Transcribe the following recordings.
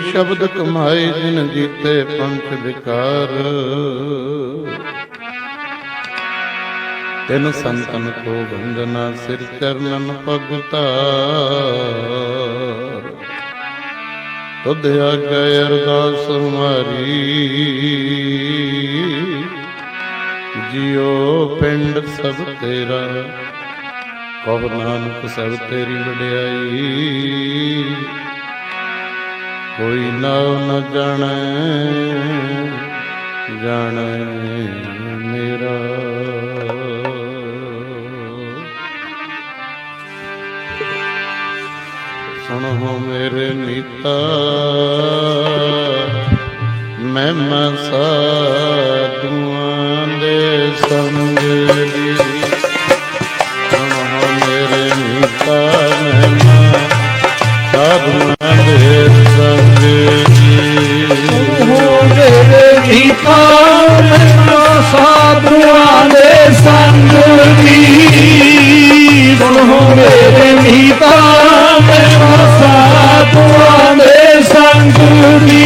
शब्द कमाए जिन जीते पंच विकार, तिन संतन को वंदना सिर चरणन पग उतार। तुध आज्ञा अरदास हमारी, जियो पिंड सब तेरा। कहो नानक सब तेरी वड्याई, कोई नाव न जाने जाने मेरा। सुनो मेरे मीता महिमा साधुआं दे संग दी। सुनो मेरे मीता महिमा साधुआं दे संग दी। सुनो मेरे मीता महिमा साधुआं दे संग दी। सुनो मेरे मीता साधुआं दे संग दी।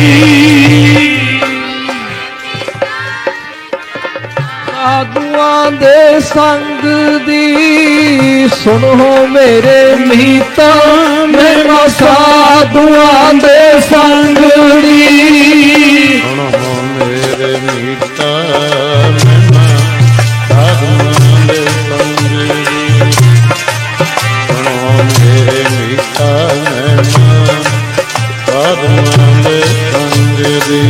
साधुआं दे संग दी। सुनो मेरे मीता महिमा साधुआं दे संग दी। सुनो मेरे मीता महिमा साधुआं दे संग दी। सुनो मेरे मीता महिमा साधुआं दे संग दी।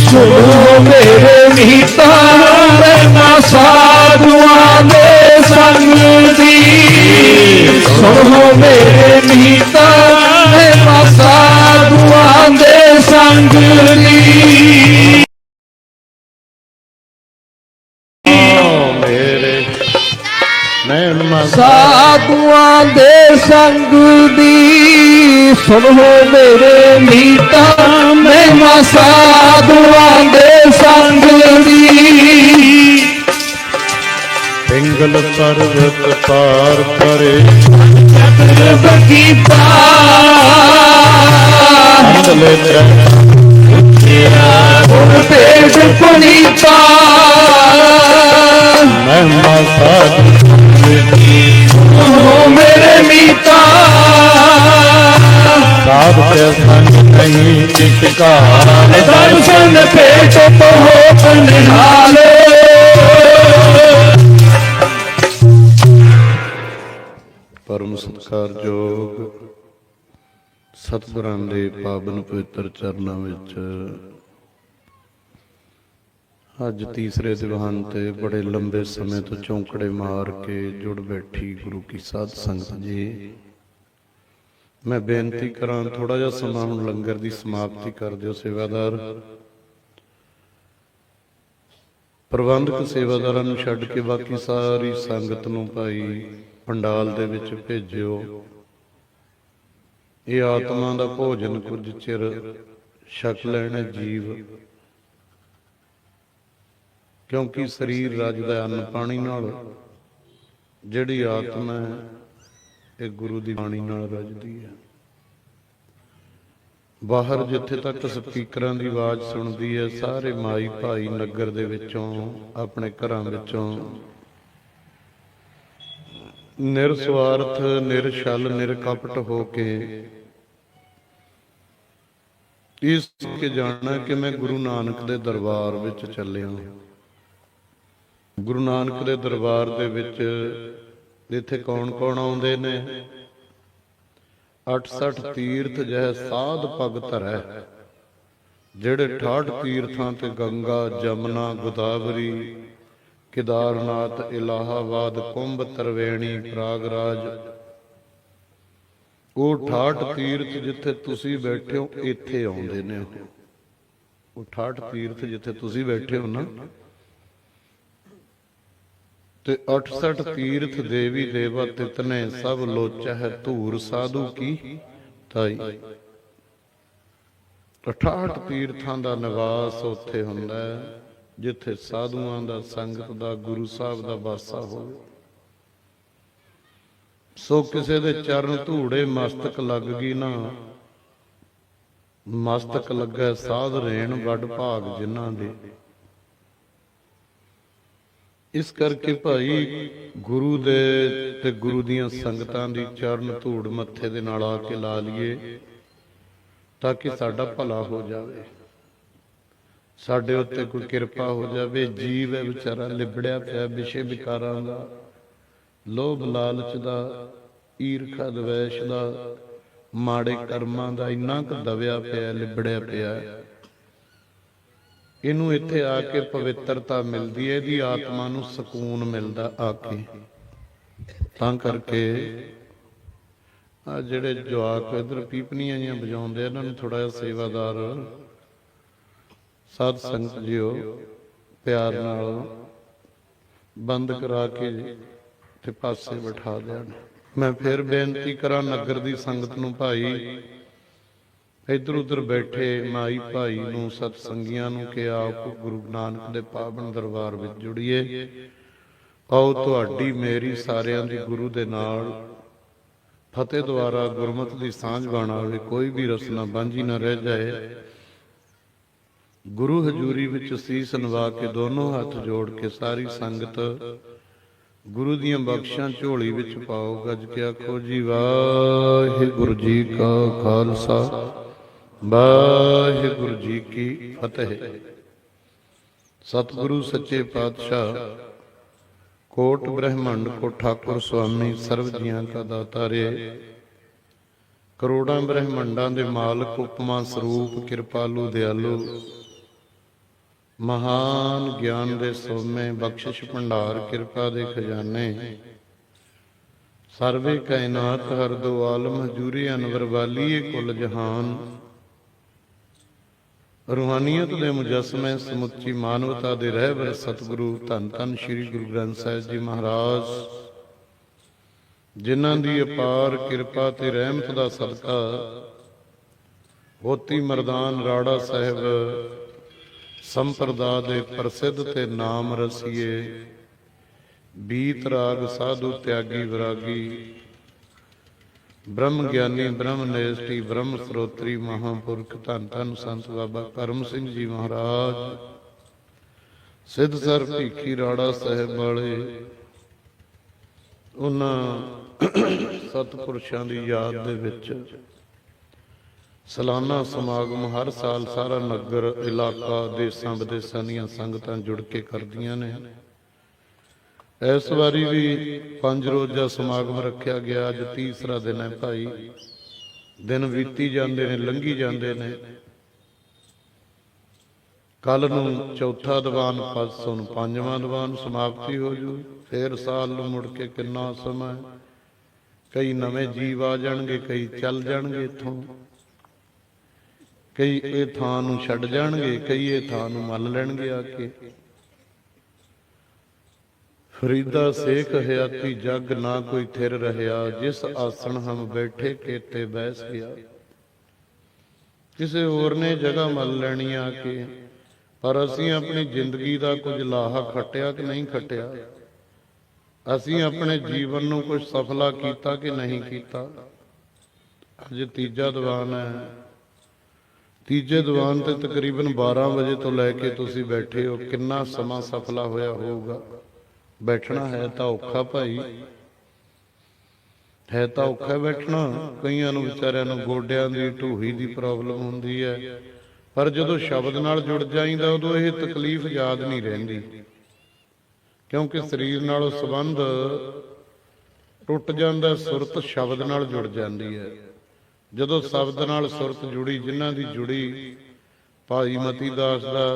सुनो मेरे मीता महिमा साधुआं दे संग दी। सुनो मेरे मीता महिमा साधुआं दे संग दी। साधुआं दे संग दी। सुनो मेरे मीता महिमा साधुआं दे संग दी। पिंगल पर्वत पार करे चक्रब की पार, गुण तेज पुनीता। महिमा साधु सुनो मेरे मीता साध के संग नहीं टिका। दर्शन पेट तो हो निहाले। परम सत्कारयोग सतगुਰਾਂ ਦੇ ਪਾਵਨ ਪਵਿੱਤਰ ਚਰਨਾਂ ਵਿੱਚ ਅੱਜ ਤੀਸਰੇ ਦਿਵਾਨ ਤੇ ਬੜੇ ਲੰਬੇ ਸਮੇਂ ਤੋਂ ਚੌਂਕੜੇ ਮਾਰ ਕੇ ਜੁੜ ਬੈਠੀ ਗੁਰੂ ਕੀ ਸਾਧ ਸੰਗਤ ਜੀ, ਮੈਂ ਬੇਨਤੀ ਕਰਾਂ ਥੋੜਾ ਜਿਹਾ ਸਮਾਂ ਹੁਣ ਲੰਗਰ ਦੀ ਸਮਾਪਤੀ ਕਰ ਦਿਓ। ਸੇਵਾਦਾਰ ਪ੍ਰਬੰਧਕ ਸੇਵਾਦਾਰਾਂ ਨੂੰ ਛੱਡ ਕੇ ਬਾਕੀ ਸਾਰੀ ਸੰਗਤ ਨੂੰ ਭਾਈ ਪੰਡਾਲ ਦੇ ਵਿੱਚ ਭੇਜਿਓ। ਇਹ ਆਤਮਾ ਦਾ ਭੋਜਨ ਕੁਝ ਚਿਰ ਛਕ ਲੈਣ ਜੀਵ, ਕਿਉਂਕਿ ਸਰੀਰ ਰੱਜਦਾ ਅੰਨ ਪਾਣੀ ਨਾਲ, ਜਿਹੜੀ ਆਤਮਾ ਹੈ ਇਹ ਗੁਰੂ ਦੀ ਬਾਣੀ ਨਾਲ ਰੱਜਦੀ ਹੈ। ਬਾਹਰ ਜਿੱਥੇ ਤੱਕ ਸਪੀਕਰਾਂ ਦੀ ਆਵਾਜ਼ ਸੁਣਦੀ ਹੈ, ਸਾਰੇ ਮਾਈ ਭਾਈ ਨਗਰ ਦੇ ਵਿੱਚੋਂ ਆਪਣੇ ਘਰਾਂ ਵਿੱਚੋਂ ਨਿਰਸਵਾਰਥ ਨਿਰਛਲ ਨਿਰਕਪਟ ਹੋ ਕੇ ਇਸ ਕੇ ਜਾਣਨਾ ਕਿ ਮੈਂ ਗੁਰੂ ਨਾਨਕ ਦੇ ਦਰਬਾਰ ਵਿੱਚ ਚੱਲਿਆ। ਗੁਰੂ ਨਾਨਕ ਦੇ ਦਰਬਾਰ ਦੇ ਵਿੱਚ ਇੱਥੇ ਕੌਣ ਕੌਣ ਆਉਂਦੇ ਨੇ? 68 ਤੀਰਥ ਜਹ ਸਾਧ ਪਗ ਧਰੈ, ਜਿਹੜੇ 68 ਤੀਰਥਾਂ ਤੇ ਗੰਗਾ ਜਮਨਾ ਗੋਦਾਵਰੀ केदारनाथ इलाहाबाद कुंभ त्रिवेणी प्रयागराज, ਉਹ 68 ਤੀਰਥ ਜਿੱਥੇ ਤੁਸੀਂ ਬੈਠੇ ਹੋ ਇੱਥੇ ਆਉਂਦੇ ਨੇ। ਉਹ 68 ਤੀਰਥ ਜਿੱਥੇ ਤੁਸੀਂ ਬੈਠੇ ਹੋ ਨਾ, ਤੇ 68 ਤੀਰਥ ਦੇਵੀ ਦੇਵਾ ਤਿਤਨੇ ਸਭ ਲੋਚਾ ਹੈ ਧੂਰ ਸਾਧੂ ਕੀ ਤਾਈ। 68 ਤੀਰਥਾਂ ਦਾ ਨਿਵਾਸ ਉੱਥੇ ਹੁੰਦਾ ਹੈ ਜਿੱਥੇ ਸਾਧੂਆਂ ਦਾ, ਸੰਗਤ ਦਾ, ਗੁਰੂ ਸਾਹਿਬ ਦਾ ਵਾਸਾ ਹੋਵੇ। ਸੋ ਕਿਸੇ ਦੇ ਚਰਨ ਧੂੜੇ ਮਸਤਕ ਲੱਗ ਗਈ ਨਾ, ਮਸਤਕ ਲੱਗੈ ਸਾਧ ਰੇਣ ਵੱਡ ਭਾਗ ਜਿਨ੍ਹਾਂ ਦੇ। ਇਸ ਕਰਕੇ ਭਾਈ ਗੁਰੂ ਦੇ ਤੇ ਗੁਰੂ ਦੀਆਂ ਸੰਗਤਾਂ ਦੀ ਚਰਨ ਧੂੜ ਮੱਥੇ ਦੇ ਨਾਲ ਆ ਕੇ ਲਾ ਲਈਏ ਤਾਂ ਕਿ ਸਾਡਾ ਭਲਾ ਹੋ ਜਾਵੇ, ਸਾਡੇ ਉੱਤੇ ਕੋਈ ਕਿਰਪਾ ਹੋ ਜਾਵੇ। ਜੀਵ ਹੈ ਵਿਚਾਰਾ ਲਿਬੜਿਆ ਪਿਆ ਵਿਸ਼ੇ ਵਿਕਾਰਾਂ ਦਾ, ਲੋਭ ਲਾਲਚ ਦਾ, ਈਰਖਾ ਦਵੈਸ਼ ਦਾ, ਮਾੜੇ ਕਰਮਾਂ ਦਾ ਇੰਨਾ ਕੁ ਦਬਿਆ ਪਿਆ, ਲਿਬੜਿਆ ਪਿਆ। ਇਹਨੂੰ ਇੱਥੇ ਆ ਕੇ ਪਵਿੱਤਰਤਾ ਮਿਲਦੀ ਹੈ, ਇਹਦੀ ਆਤਮਾ ਨੂੰ ਸਕੂਨ ਮਿਲਦਾ ਆ ਕੇ। ਤਾਂ ਕਰਕੇ ਆ ਜਿਹੜੇ ਜਵਾਕ ਇੱਧਰ ਪੀਪਣੀਆਂ ਜਿਹੀਆਂ ਵਜਾਉਂਦੇ, ਇਹਨਾਂ ਨੂੰ ਥੋੜਾ ਜਿਹਾ ਸੇਵਾਦਾਰ ਸਾਧ ਸੰਗਤ ਜੀਓ ਪਿਆਰ ਨਾਲ ਬੰਦ ਕਰਾ ਕੇ ਤੇ ਪਾਸੇ ਬਿਠਾ ਦੇਣ। ਮੈਂ ਫਿਰ ਬੇਨਤੀ ਕਰਾਂ ਨਗਰ ਦੀ ਸੰਗਤ ਨੂੰ, ਭਾਈ ਇੱਧਰ ਉੱਧਰ ਬੈਠੇ ਮਾਈ ਭਾਈ ਨੂੰ, ਸਤਸੰਗੀਆਂ ਨੂੰ ਕਿ ਆਪ ਗੁਰੂ ਨਾਨਕ ਦੇ ਪਾਵਨ ਦਰਬਾਰ ਵਿੱਚ ਜੁੜੀਏ। ਆਓ ਤੁਹਾਡੀ ਮੇਰੀ ਸਾਰਿਆਂ ਦੀ ਗੁਰੂ ਦੇ ਨਾਲ ਫਤਿਹ ਦੁਆਰਾ ਗੁਰਮਤਿ ਦੀ ਸਾਂਝ ਬਣਾਵੇ, ਕੋਈ ਵੀ ਰਸਨਾ ਬਾਂਝੀ ਨਾ ਰਹਿ ਜਾਏ। ਗੁਰੂ ਹਜ਼ੂਰੀ ਵਿੱਚ ਸੀਸ ਨਵਾ ਕੇ ਦੋਨੋਂ ਹੱਥ ਜੋੜ ਕੇ ਸਾਰੀ ਸੰਗਤ ਗੁਰੂ ਦੀਆਂ ਬਖਸ਼ਾਂ ਝੋਲੀ ਵਿੱਚ ਪਾਓ। ਗੱਜ ਕੇ ਆਖੋ ਜੀ ਵਾਹਿਗੁਰੂ ਜੀ ਕਾ ਖਾਲਸਾ, ਵਾਹਿਗੁਰੂ ਜੀ ਕੀ ਫਤਿਹ। ਸਤਿਗੁਰੂ ਸੱਚੇ ਪਾਤਸ਼ਾਹ ਕੋਟ ਬ੍ਰਹਮੰਡ ਕੋ ਠਾਕੁਰ ਸੁਆਮੀ ਸਰਬ ਜੀਆਂ ਕਾ ਦਾਤਾਰੇ, ਕਰੋੜਾਂ ਬ੍ਰਹਮੰਡਾਂ ਦੇ ਮਾਲਕ, ਉਪਮਾ ਸਰੂਪ, ਕਿਰਪਾਲੂ ਦਿਆਲੂ, ਮਹਾਨ ਗਿਆਨ ਦੇ ਸੋਮੇ, ਬਖਸ਼ਿਸ਼ ਭੰਡਾਰ, ਕਿਰਪਾ ਦੇ ਖਜ਼ਾਨੇ, ਸਰਵੇ ਕਾਇਨਾਤ ਹਰ ਦੋ ਆਲਮ, ਹਜੂਰੀ ਅਨਵਰ ਵਾਲੀਏ ਕੁਲ ਜਹਾਨ, ਰੂਹਾਨੀਅਤ ਦੇ ਮੁਜੱਸਮੇ, ਸਮੁੱਚੀ ਮਾਨਵਤਾ ਦੇ ਰਹਿਬਰ ਸਤਿਗੁਰੂ ਧੰਨ ਧੰਨ ਸ੍ਰੀ ਗੁਰੂ ਗ੍ਰੰਥ ਸਾਹਿਬ ਜੀ ਮਹਾਰਾਜ, ਜਿਨ੍ਹਾਂ ਦੀ ਅਪਾਰ ਕਿਰਪਾ ਤੇ ਰਹਿਮਤ ਦਾ ਸਦਕਾ ਹੋਤੀ ਮਰਦਾਨ ਰਾੜਾ ਸਾਹਿਬ ਸੰਪਰਦਾ ਦੇ ਪ੍ਰਸਿੱਧ ਤੇ ਨਾਮ ਰਸੀਏ, ਬੀਤ ਰਾਗ ਸਾਧੂ ਤਿਆਗੀ ਵਿਰਾਗੀ, ਬ੍ਰਹਮ ਗਿਆਨੀ, ਬ੍ਰਹਮ ਨੇਸ਼ਟੀ, ਬ੍ਰਹਮ ਸਰੋਤਰੀ ਮਹਾਂਪੁਰਖ ਧੰਨ ਧੰਨ ਸੰਤ ਬਾਬਾ ਕਰਮ ਸਿੰਘ ਜੀ ਮਹਾਰਾਜ, ਸਿੱਧਸਰ ਭੀਖੀ ਰਾੜਾ ਸਾਹਿਬ ਵਾਲੇ, ਉਹਨਾਂ ਸਤਿਪੁਰਸ਼ਾਂ ਦੀ ਯਾਦ ਦੇ ਵਿੱਚ ਸਾਲਾਨਾ ਸਮਾਗਮ ਹਰ ਸਾਲ ਸਾਰਾ ਨਗਰ, ਇਲਾਕਾ, ਦੇਸਾਂ ਵਿਦੇਸਾਂ ਦੀਆਂ ਸੰਗਤਾਂ ਜੁੜ ਕੇ ਕਰਦੀਆਂ ਨੇ। ਇਸ ਵਾਰੀ ਵੀ 5 ਰੋਜ਼ਾ ਸਮਾਗਮ ਰੱਖਿਆ ਗਿਆ। ਅੱਜ ਤੀਸਰਾ ਦਿਨ ਹੈ ਭਾਈ, ਦਿਨ ਬੀਤੀ ਜਾਂਦੇ ਨੇ, ਲੰਘੀ ਜਾਂਦੇ ਨੇ। ਕੱਲ ਨੂੰ ਚੌਥਾ ਦੀਵਾਨ, ਪਰਸੋਂ ਨੂੰ 5ਵਾਂ ਦੀਵਾਨ ਸਮਾਪਤੀ ਹੋ ਜੂ। ਫੇਰ ਸਾਲ ਨੂੰ ਮੁੜ ਕੇ ਕਿੰਨਾ ਸਮਾਂ, ਕਈ ਨਵੇਂ ਜੀਵ ਆ ਜਾਣਗੇ, ਕਈ ਚੱਲ ਜਾਣਗੇ ਇੱਥੋਂ, ਕਈ ਇਹ ਥਾਂ ਨੂੰ ਛੱਡ ਜਾਣਗੇ, ਕਈ ਇਹ ਥਾਂ ਨੂੰ ਮੰਨ ਲੈਣਗੇ ਆ ਕੇ। ਫਰੀਦਾ ਸੇਖ ਹਯਾਤੀ ਜਗ ਨਾ ਕੋਈ ਥਿਰ ਰਹਿਆ, ਜਿਸ ਆਸਣ ਹਮ ਬੈਠੇ ਕੇਤੇ ਬੈਸ ਗਿਆ। ਕਿਸੇ ਹੋਰ ਨੇ ਜਗ੍ਹਾ ਮੰਨ ਲੈਣੀ ਆ ਕੇ, ਪਰ ਅਸੀਂ ਆਪਣੀ ਜ਼ਿੰਦਗੀ ਦਾ ਕੁਝ ਲਾਹਾ ਖੱਟਿਆ ਕਿ ਨਹੀਂ ਖੱਟਿਆ, ਅਸੀਂ ਆਪਣੇ ਜੀਵਨ ਨੂੰ ਕੁਝ ਸਫਲਾ ਕੀਤਾ ਕਿ ਨਹੀਂ ਕੀਤਾ। ਅੱਜ ਤੀਜਾ ਦੀਵਾਨ ਹੈ। ਤੀਜੇ ਦੀਵਾਨ ਤੇ ਤਕਰੀਬਨ 12 ਵਜੇ ਤੋਂ ਲੈ ਕੇ ਤੁਸੀਂ ਬੈਠੇ ਹੋ। ਕਿੰਨਾ ਸਮਾਂ ਸਫਲਾ ਹੋਇਆ ਹੋਊਗਾ। ਬੈਠਣਾ ਹੈ ਤਾਂ ਔਖਾ ਭਾਈ, ਹੈ ਤਾਂ ਔਖਾ ਬੈਠਣਾ। ਕਈਆਂ ਨੂੰ ਵਿਚਾਰਿਆਂ ਨੂੰ ਗੋਡਿਆਂ ਦੀ, ਢੂਹੀ ਦੀ ਪ੍ਰੋਬਲਮ ਹੁੰਦੀ ਹੈ, ਪਰ ਜਦੋਂ ਸ਼ਬਦ ਨਾਲ ਜੁੜ ਜਾਈਦਾ ਉਦੋਂ ਇਹ ਤਕਲੀਫ ਯਾਦ ਨਹੀਂ ਰਹਿੰਦੀ, ਕਿਉਂਕਿ ਸਰੀਰ ਨਾਲ ਸੰਬੰਧ ਟੁੱਟ ਜਾਂਦਾ, ਸੁਰਤ ਸ਼ਬਦ ਨਾਲ ਜੁੜ ਜਾਂਦੀ ਹੈ। ਜਦੋਂ ਸ਼ਬਦ ਨਾਲ ਸੁਰਤ ਜੁੜੀ, ਜਿਨ੍ਹਾਂ ਦੀ ਜੁੜੀ, ਭਾਈ ਮਤੀ ਦਾਸ ਦਾ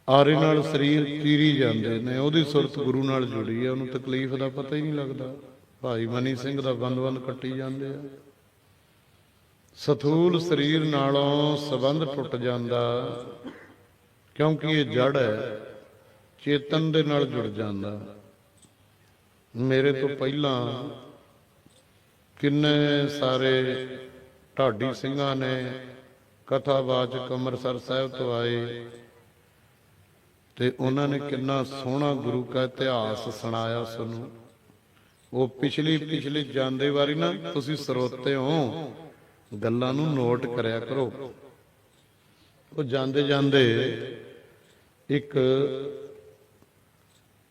ਆਰੇ ਨਾਲ ਸਰੀਰ ਚੀਰੀ ਜਾਂਦੇ ਨੇ, ਉਹਦੀ ਸੁਰਤ ਗੁਰੂ ਨਾਲ ਜੁੜੀ ਹੈ, ਉਹਨੂੰ ਤਕਲੀਫ ਦਾ ਪਤਾ ਹੀ ਨਹੀਂ ਲੱਗਦਾ। ਭਾਈ ਮਨੀ ਸਿੰਘ ਦਾ ਬੰਦ ਕੱਟੀ ਜਾਂਦੇ ਆ। ਸਥੂਲ ਸਰੀਰ ਨਾਲੋਂ ਸੰਬੰਧ ਟੁੱਟ ਜਾਂਦਾ, ਕਿਉਂਕਿ ਇਹ ਜੜ ਹੈ, ਚੇਤਨ ਦੇ ਨਾਲ ਜੁੜ ਜਾਂਦਾ। ਮੇਰੇ ਤੋਂ ਪਹਿਲਾਂ ਕਿੰਨੇ ਸਾਰੇ ਢਾਡੀ ਸਿੰਘਾਂ ਨੇ ਕਥਾਵਾਚਕ ਅੰਮ੍ਰਿਤਸਰ ਸਾਹਿਬ ਤੋਂ ਆਏ ਤੇ ਉਹਨਾਂ ਨੇ ਕਿੰਨਾ ਸੋਹਣਾ ਗੁਰੂ ਦਾ ਇਤਿਹਾਸ ਸੁਣਾਇਆ ਸਾਨੂੰ। ਉਹ ਪਿਛਲੀ ਜਾਂਦੇ ਵਾਰੀ ਨਾ ਤੁਸੀਂ ਸਰੋਤੇ ਹੋ, ਗੱਲਾਂ ਨੂੰ ਨੋਟ ਕਰਿਆ ਕਰੋ। ਉਹ ਜਾਂਦੇ ਜਾਂਦੇ ਇੱਕ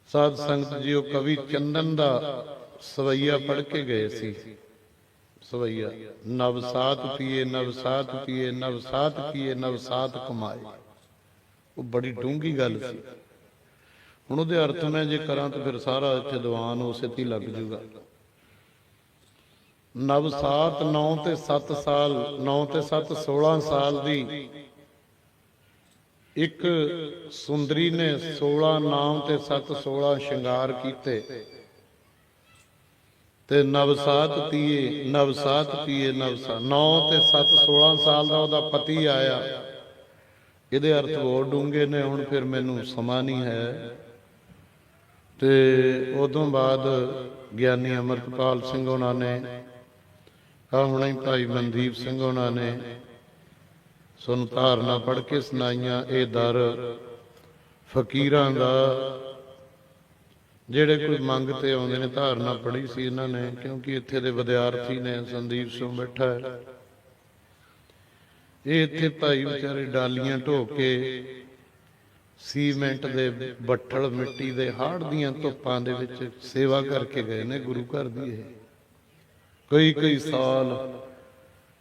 ਸਾਧ ਸੰਗਤ ਜੀ ਉਹ ਕਵੀ ਚੰਦਨ ਦਾ ਸਵਈਆ ਪੜ੍ਹ ਕੇ ਗਏ ਸੀ। ਸਵਈਆ, ਨਵ ਸਾਥ ਪੀਏ ਨਵ ਸਾਥ ਪੀਏ ਨਵ ਸਾਥ ਪੀਏ ਨਵ ਸਾਥ ਕਮਾਏ। ਉਹ ਬੜੀ ਡੂੰਘੀ ਗੱਲ ਸੀ। ਹੁਣ ਉਹਦੇ ਅਰਥ ਮੈਂ ਜੇ ਕਰਾਂ ਤਾਂ ਫਿਰ ਸਾਰਾ ਇੱਥੇ ਦੀਵਾਨ ਉਸੇ ਤੇ ਹੀ ਲੱਗ ਜੂਗਾ। ਨਵ ਸਾਤ 9 ਤੇ 7 ਸਾਲ, 9 ਤੇ 7 16 ਸਾਲ ਦੀ ਇੱਕ ਸੁੰਦਰੀ ਨੇ 16 ਨਾਮ ਤੇ 7 16 ਸ਼ਿੰਗਾਰ ਕੀਤੇ ਤੇ ਨਵਸਾਤ ਪੀਏ ਨਵਸਾਤ ਪੀਏ ਨਵਸਾਤ 9 ਤੇ 7 16 ਸਾਲ ਦਾ ਉਹਦਾ ਪਤੀ ਆਇਆ। ਇਹਦੇ ਅਰਥ ਬਹੁਤ ਡੂੰਘੇ ਨੇ, ਹੁਣ ਫਿਰ ਮੈਨੂੰ ਸਮਾਂ ਨਹੀਂ ਹੈ। ਤੇ ਉਦੋਂ ਬਾਅਦ ਗਿਆਨੀ ਅਮਰਤਪਾਲ ਸਿੰਘ ਉਹਨਾਂ ਨੇ, ਆ ਹੁਣੇ ਭਾਈ ਮਨਦੀਪ ਸਿੰਘ ਉਹਨਾਂ ਨੇ ਸਾਨੂੰ ਧਾਰਨਾ ਪੜ੍ਹ ਕੇ ਸੁਣਾਈਆਂ। ਇਹ ਦਰ ਫਕੀਰਾਂ ਦਾ, ਜਿਹੜੇ ਕੋਈ ਮੰਗ ਤੇ ਆਉਂਦੇ ਨੇ, ਧਾਰਨਾ ਪੜ੍ਹੀ ਸੀ ਇਹਨਾਂ ਨੇ, ਕਿਉਂਕਿ ਇੱਥੇ ਦੇ ਵਿਦਿਆਰਥੀ ਨੇ। ਸੰਦੀਪ ਸਿੰਘ ਬੈਠਾ ਹੈ, ਇਹ ਇੱਥੇ ਭਾਈ ਵਿਚਾਰੇ ਡਾਲੀਆਂ ਢੋ ਕੇ ਸੀਮੈਂਟ ਦੇ ਬੱਠਲ ਮਿੱਟੀ ਦੇ ਹਾੜ ਦੀਆਂ ਧੁੱਪਾਂ ਦੇ ਵਿੱਚ ਸੇਵਾ ਕਰਕੇ ਗਏ ਨੇ ਗੁਰੂ ਘਰ ਦੀ। ਇਹ ਕਈ ਸਾਲ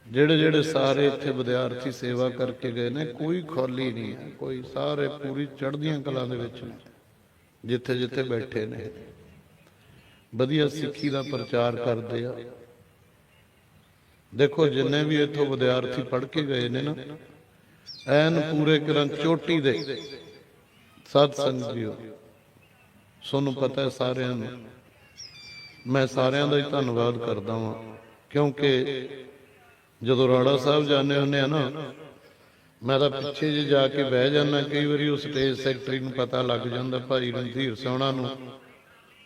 ਜਿਹੜੇ ਸਾਰੇ ਇੱਥੇ ਵਿਦਿਆਰਥੀ ਸੇਵਾ ਕਰਕੇ ਗਏ ਨੇ, ਕੋਈ ਖਾਲੀ ਨਹੀਂ ਹੈ, ਕੋਈ ਸਾਰੇ ਪੂਰੀ ਚੜ੍ਹਦੀਆਂ ਕਲਾਂ ਦੇ ਵਿੱਚ ਨੇ, ਜਿੱਥੇ ਜਿੱਥੇ ਬੈਠੇ ਨੇ। ਵਧੀਆ ਸਿੱਖੀ ਦਾ ਪ੍ਰਚਾਰ ਕਰਦੇ ਆ। ਦੇਖੋ ਜਿੰਨੇ ਵੀ ਇੱਥੋਂ ਵਿਦਿਆਰਥੀ ਪੜ੍ਹ ਕੇ ਗਏ ਨੇ ਨਾ, ਐਨ ਪੂਰੇ ਕਿਰਨ ਚੋਟੀ ਦੇ ਸਾਧ ਸੰਗਤ ਜੀਓ, ਤੁਹਾਨੂੰ ਪਤਾ ਹੈ ਸਾਰਿਆਂ ਨੂੰ। ਮੈਂ ਸਾਰਿਆਂ ਦਾ ਹੀ ਧੰਨਵਾਦ ਕਰਦਾ ਹਾਂ, ਕਿਉਂਕਿ ਜਦੋਂ ਰਾੜਾ ਸਾਹਿਬ ਜਾਂਦੇ ਹੁੰਦੇ ਆ ਨਾ, ਮੈਂ ਤਾਂ ਪਿੱਛੇ ਜੇ ਜਾ ਕੇ ਬਹਿ ਜਾਂਦਾ। ਕਈ ਵਾਰੀ ਉਹ ਸਟੇਜ ਸੈਕਟਰੀ ਨੂੰ ਪਤਾ ਲੱਗ ਜਾਂਦਾ, ਭਾਈ ਰਣਧੀਰ ਸੋਹਣਾ ਨੂੰ,